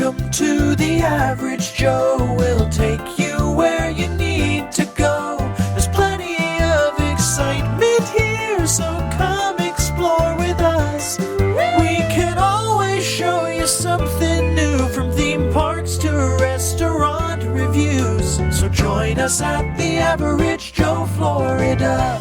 Welcome to the Average Joe. We'll take you where you need to go. There's plenty of excitement here, so come explore with us. We can always show you something new, from theme parks to restaurant reviews. So join us at the Average Joe, Florida.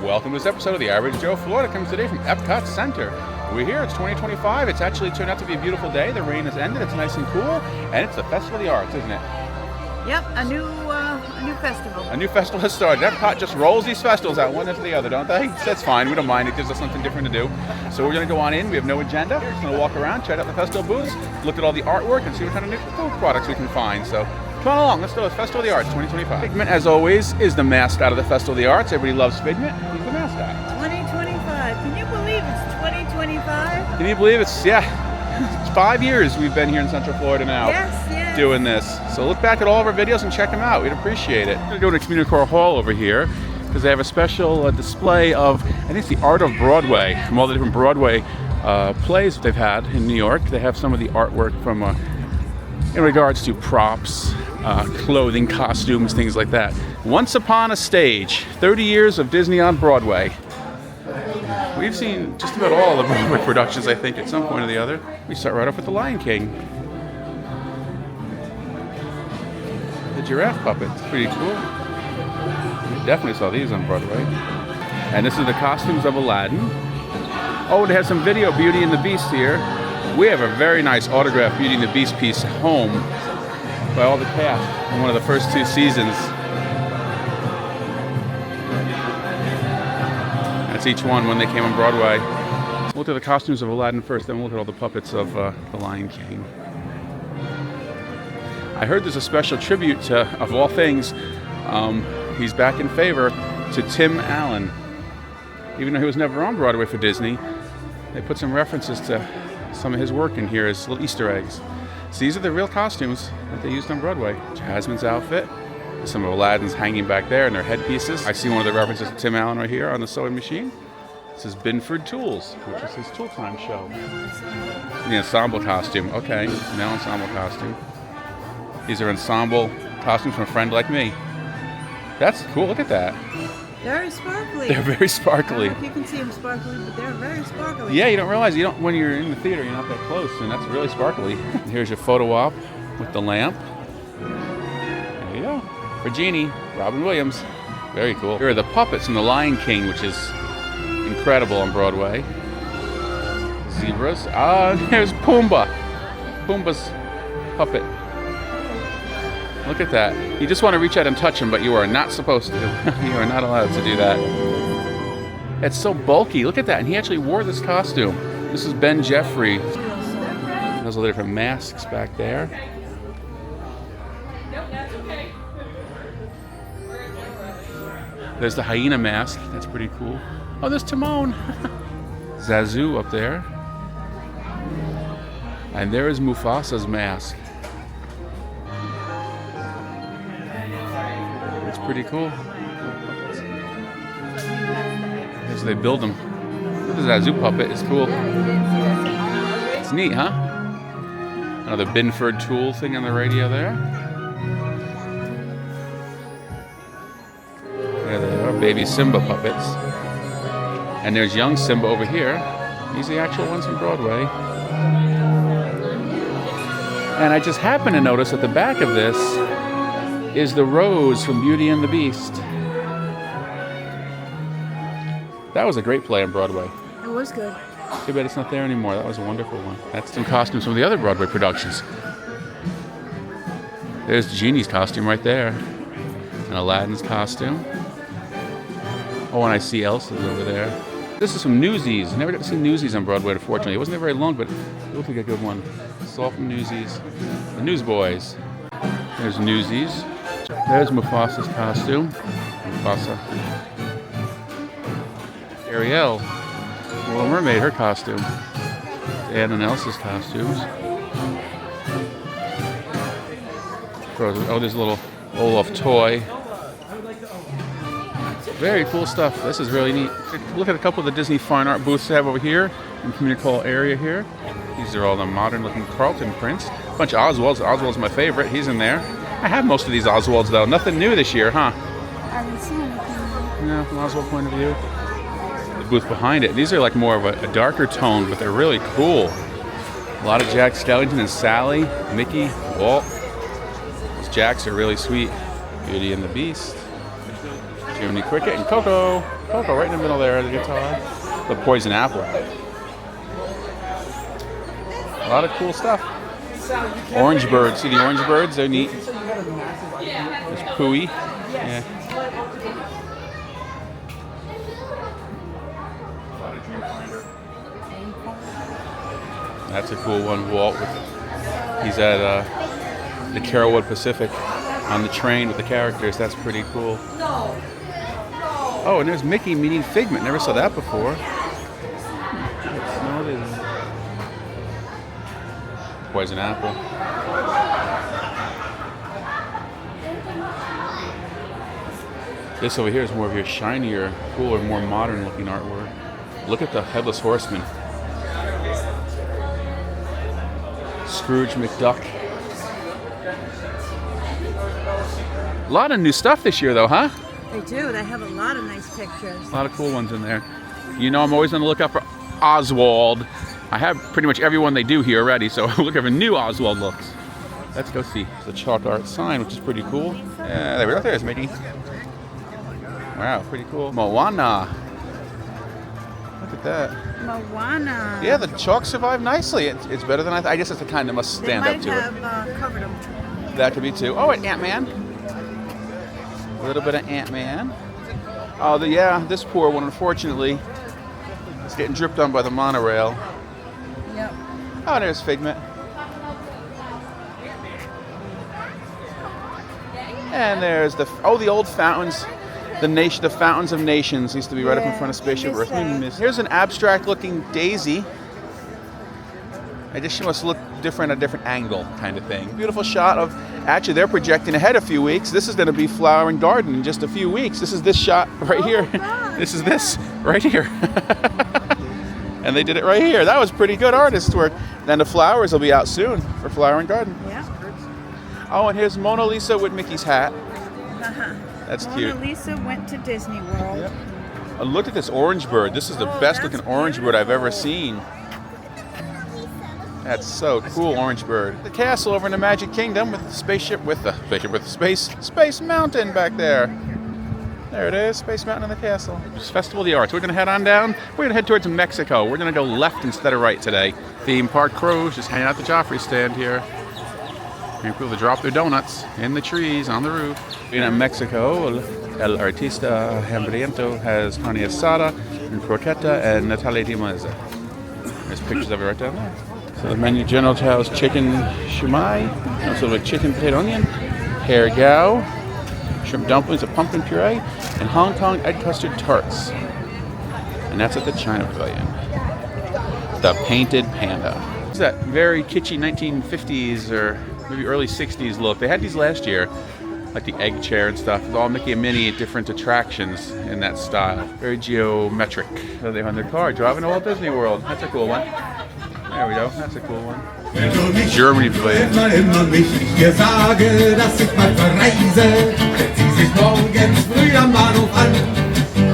Welcome to this episode of the Average Joe, Florida. Comes today from Epcot Center. We're here, it's 2025. It's actually turned out to be a beautiful day. The rain has ended, it's nice and cool, and it's the Festival of the Arts, isn't it? Yep, a new festival. A new festival has started. Epcot just rolls these festivals out one after the other, don't they? That's fine, we don't mind. It gives us something different to do. So we're going to go on in. We have no agenda. We're just going to walk around, check out the festival booths, look at all the artwork, and see what kind of new food products we can find. So come on along, let's do the Festival of the Arts 2025. Figment, as always, is the mascot of the Festival of the Arts. Everybody loves Figment. He's the mascot. 2025. Can you believe it's 2025? Can you believe it's 5 years we've been here in Central Florida now. Yes. Doing this. So look back at all of our videos and check them out. We'd appreciate it. We're going to Community Core Hall over here because they have a special display of, I think it's the art of Broadway, from all the different Broadway plays they've had in New York. They have some of the artwork from in regards to props, clothing, costumes, things like that. Once Upon a Stage, 30 years of Disney on Broadway. We've seen just about all the Broadway productions, I think, at some point or the other. We start right off with The Lion King. The giraffe puppets, pretty cool. We definitely saw these on Broadway. And this is the costumes of Aladdin. Oh, they have some video Beauty and the Beast here. We have a very nice autographed Beauty and the Beast piece at home by all the cast in one of the first 2 seasons. That's each one when they came on Broadway. We'll look at the costumes of Aladdin first, then we'll look at all the puppets of The Lion King. I heard there's a special tribute to, of all things, he's back in favor, to Tim Allen. Even though he was never on Broadway for Disney, they put some references to some of his work in here as little Easter eggs. So these are the real costumes that they used on Broadway. Jasmine's outfit, some of Aladdin's hanging back there in their headpieces. I see one of the references to Tim Allen right here on the sewing machine. This is Binford Tools, which is his Tool Time show. The ensemble costume, okay, male ensemble costume. These are ensemble costumes from a friend like me. That's cool, look at that. Very sparkly. They're very sparkly. I don't know if you can see them sparkly, but they're very sparkly. Yeah, you don't realize, when you're in the theater, you're not that close, and that's really sparkly. Here's your photo op with the lamp. There you go. For Genie, Robin Williams. Very cool. Here are the puppets from The Lion King, which is incredible on Broadway. Zebras. There's Pumbaa. Pumbaa's puppet. Look at that. You just want to reach out and touch him, but you are not supposed to. You are not allowed to do that. It's so bulky. Look at that. And he actually wore this costume. This is Ben Jeffrey. There's all the different masks back there. There's the hyena mask. That's pretty cool. Oh, there's Timon. Zazu up there. And there is Mufasa's mask. It's pretty cool. As they build them. The Zazu puppet is cool. It's neat, huh? Another Binford Tool thing on the radio there. There they are, baby Simba puppets. And there's young Simba over here. These are the actual ones from Broadway. And I just happened to notice at the back of this is the rose from Beauty and the Beast. That was a great play on Broadway. It was good. Too bad it's not there anymore. That was a wonderful one. That's some costumes from the other Broadway productions. There's Genie's costume right there. And Aladdin's costume. Oh, and I see Elsa's over there. This is from Newsies. Never got to see Newsies on Broadway, unfortunately. It wasn't there very long, but it looked like a good one. Saw from Newsies. The Newsboys. There's Newsies. There's Mufasa's costume. Mufasa. Ariel. Little Mermaid, her costume. Anne and Elsa's costumes. Oh, there's a little Olaf toy. Very cool stuff. This is really neat. Look at a couple of the Disney fine art booths they have over here in the Community Hall area here. These are all the modern-looking Carlton prints. A bunch of Oswalds. Oswald's my favorite. He's in there. I have most of these Oswalds, though. Nothing new this year, huh? I haven't seen anything. No, from Oswald point of view. The booth behind it. These are like more of a darker tone, but they're really cool. A lot of Jack Skellington and Sally, Mickey, Walt. Those Jacks are really sweet. Beauty and the Beast. Jiminy Cricket and Coco. Coco right in the middle there, the guitar. The Poison Apple. A lot of cool stuff. Orange birds. See the orange birds? They're neat. There's Pooey. Yeah. That's a cool one. Walt. He's at the Carolwood Pacific on the train with the characters. That's pretty cool. Oh, and there's Mickey meeting Figment. Never saw that before. Poison Apple. This over here is more of your shinier, cooler, more modern looking artwork. Look at the Headless Horseman. Scrooge McDuck. A lot of new stuff this year though, huh? They do. They have a lot of nice pictures. A lot of cool ones in there. You know I'm always on the lookout for Oswald. I have pretty much everyone they do here already, so I'm looking for new Oswald looks. Let's go see the chalk art sign, which is pretty cool. Yeah, there we go. There's Mickey. Wow, pretty cool. Moana. Look at that. Moana. Yeah, the chalk survived nicely. It's better than I guess it's the kind that must stand up to They it. might have covered them. That could be too. Oh, and Ant-Man. A little bit of Ant-Man. Oh, yeah, this poor one, unfortunately, is getting dripped on by the monorail. Yep. Oh, there's Figment. And there's the old fountains. The Fountains of Nations used to be right up in front of Spaceship Earth. Here's an abstract-looking daisy. I guess she must look different at a different angle, kind of thing. Beautiful shot of. Actually, they're projecting ahead a few weeks. This is going to be Flower and Garden in just a few weeks. This is this shot right here. This is this right here. And they did it right here. That was pretty good artist work. Then the flowers will be out soon for Flower and Garden. Yeah. Oh, and here's Mona Lisa with Mickey's hat. That's cute. Mona Lisa went to Disney World. Yep. Oh, look at this orange bird. This is the best looking orange bird I've ever seen. That's so cool, orange bird. The castle over in the Magic Kingdom with the spaceship with the Space Mountain back there. There it is, Space Mountain and the castle. It's Festival of the Arts. We're gonna head on down. We're gonna head towards Mexico. We're gonna go left instead of right today. Theme Park Crows just hanging out the Joffrey stand here. And people to drop their donuts in the trees on the roof. In Mexico, El Artista Hambriento has carne asada and croqueta and Natalia de Meza. There's pictures of it right down there. So the menu general has chicken shumai, also like chicken potato onion, pear gao, shrimp dumplings, a pumpkin puree, and Hong Kong egg custard tarts. And that's at the China Pavilion. The Painted Panda. It's that very kitschy 1950s or maybe early 60s look. They had these last year, like the egg chair and stuff, with all Mickey and Minnie at different attractions in that style. Very geometric. So they're on their car driving to Walt Disney World. That's a cool one. There we go. That's a cool one. Germany Pavilion. Immer mich dir sage, dass ich mal verreise, setz ich sich morgens früh am Bahnhof an.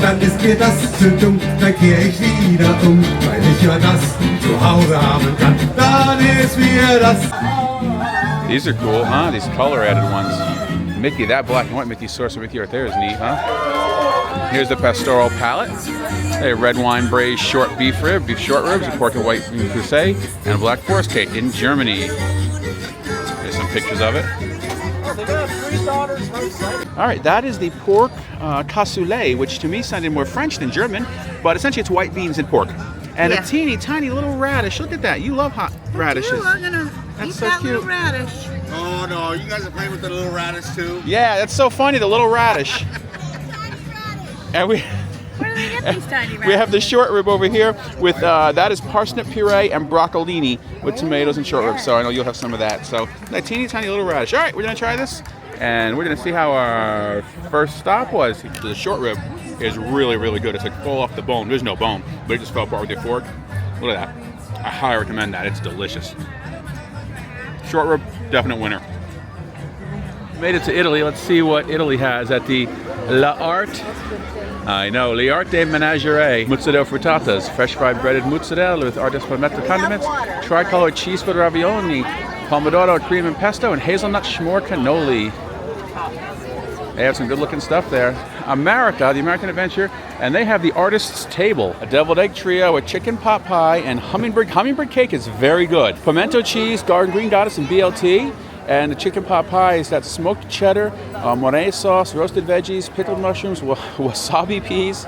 Dann ist mir das zu dumm, dann kehr ich wieder weil ich ja das zu Hause haben kann. Dann ist mir das. These are cool, huh? These color-added ones. Mickey, that black and white Mickey saucer Mickey right there is neat, huh? Here's the pastoral palette. A red wine braised short beef short ribs, a pork and white crusade, and a black forest cake in Germany. There's some pictures of it. All right, that is the pork cassoulet, which to me sounded more French than German, but essentially it's white beans and pork. And a teeny tiny little radish. Look at that. You love hot radishes. I'm gonna eat so that cute. little radish. Oh no, you guys are playing with the little radish too? Yeah, that's so funny, the little radish. And we Where do they get these tiny radishes? we have the short rib over here with that is parsnip puree and broccolini with tomatoes and short ribs. So I know you'll have some of that. So that teeny tiny little radish. All right, we're gonna try this, and we're gonna see how our first stop was. The short rib is really, really good. It's like full off the bone. There's no bone, but it just fell apart with your fork. Look at that. I highly recommend that. It's delicious. Short rib, definite winner. Made it to Italy. Let's see what Italy has at the L'Art. I know, L'Arte Menagerie. Mozzarella frittatas, fresh fried breaded mozzarella with artist palmetto condiments, tricolor cheese filled ravioli, pomodoro cream and pesto, and hazelnut schmore cannoli. They have some good looking stuff there. America, the American Adventure, and they have the Artist's Table. A deviled egg trio, a chicken pot pie, and hummingbird. Hummingbird cake is very good. Pimento cheese, garden green goddess, and BLT. And the chicken pot pie is that smoked cheddar, Mornay sauce, roasted veggies, pickled mushrooms, wasabi peas,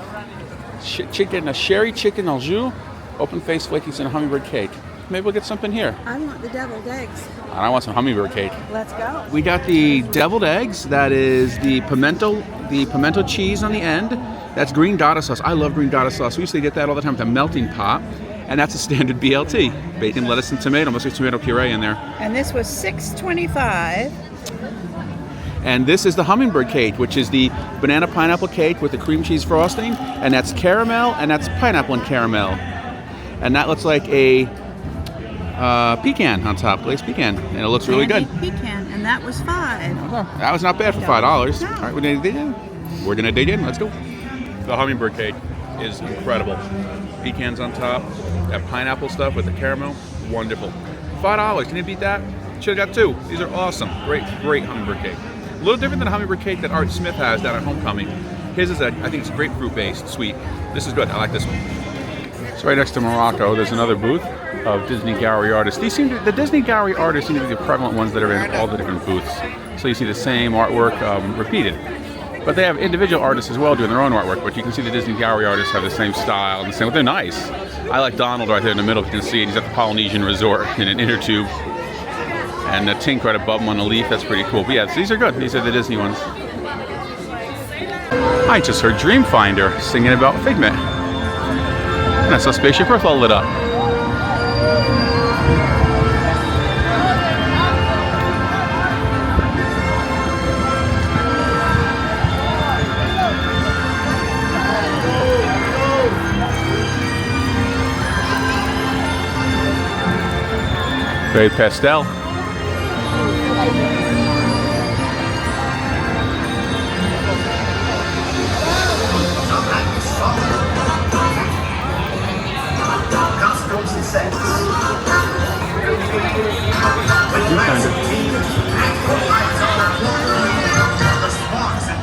a sherry chicken au jus, open face flakies, and a hummingbird cake. Maybe we'll get something here. I want the deviled eggs. And I want some hummingbird cake. Let's go. We got the deviled eggs. That is the pimento cheese on the end. That's green goddess sauce. I love green goddess sauce. We used to get that all the time with a melting pot. And that's a standard BLT. Bacon, lettuce, and tomato. Must be tomato puree in there. And this was $6.25. And this is the hummingbird cake, which is the banana pineapple cake with the cream cheese frosting. And that's caramel, and that's pineapple and caramel. And that looks like a pecan on top, glazed pecan. And it looks really good. Pecan, and that was $5. That was not bad for $5. No. All right, we're gonna dig in. We're gonna dig in. Let's go. The hummingbird cake is incredible. Pecans on top, that pineapple stuff with the caramel, wonderful. $5, can you beat that? Should've got 2. These are awesome. Great hummingbird cake. A little different than the hummingbird cake that Art Smith has down at Homecoming. His is I think it's grapefruit based, sweet. This is good, I like this one. So right next to Morocco, there's another booth of Disney gallery artists. The Disney gallery artists seem to be the prevalent ones that are in all the different booths. So you see the same artwork repeated. But they have individual artists as well doing their own artwork, but you can see the Disney gallery artists have the same style and the same, they're nice. I like Donald right there in the middle, you can see it. He's at the Polynesian Resort in an inner tube. And the Tink right above him on the leaf, that's pretty cool. But yeah, these are good. These are the Disney ones. I just heard Dreamfinder singing about Figment. And I saw Spaceship Earth all lit up. Very pastel. Costumes and sets. The sparks at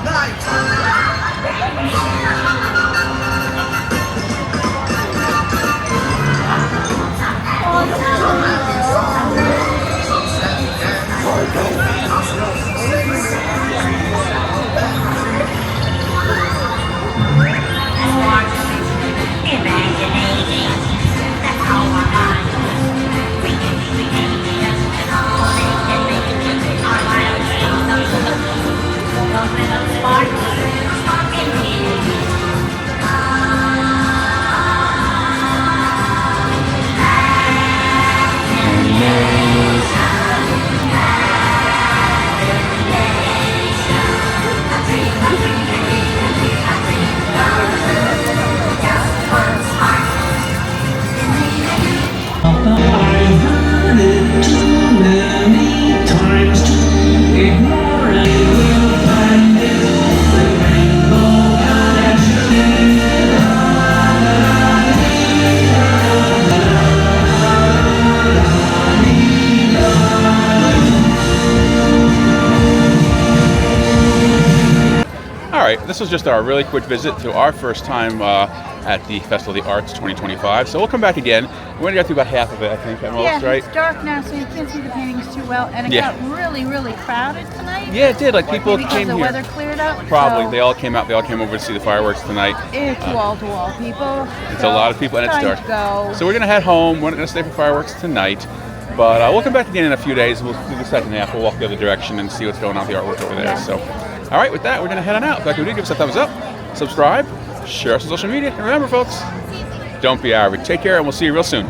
This was just our really quick visit to our first time at the Festival of the Arts 2025. So we'll come back again. We're going to go through about half of it, I think, at most, Yeah, right? it's dark now, so you can't see the paintings too well. And it got really, really crowded tonight. Yeah, it did. Like people Maybe came because the here. weather cleared up. Probably. So They all came out. They all came over to see the fireworks tonight. it's wall-to-wall people. It's a lot of people, and it's time dark. to go. So we're going to head home. We're not going to stay for fireworks tonight. But we'll come back again in a few days. We'll do the second half. We'll walk the other direction and see what's going on with the artwork over there. Yeah. So, all right, with that, we're going to head on out. If you do, give us a thumbs up, subscribe, share us on social media. And remember, folks, don't be average. Take care, and we'll see you real soon.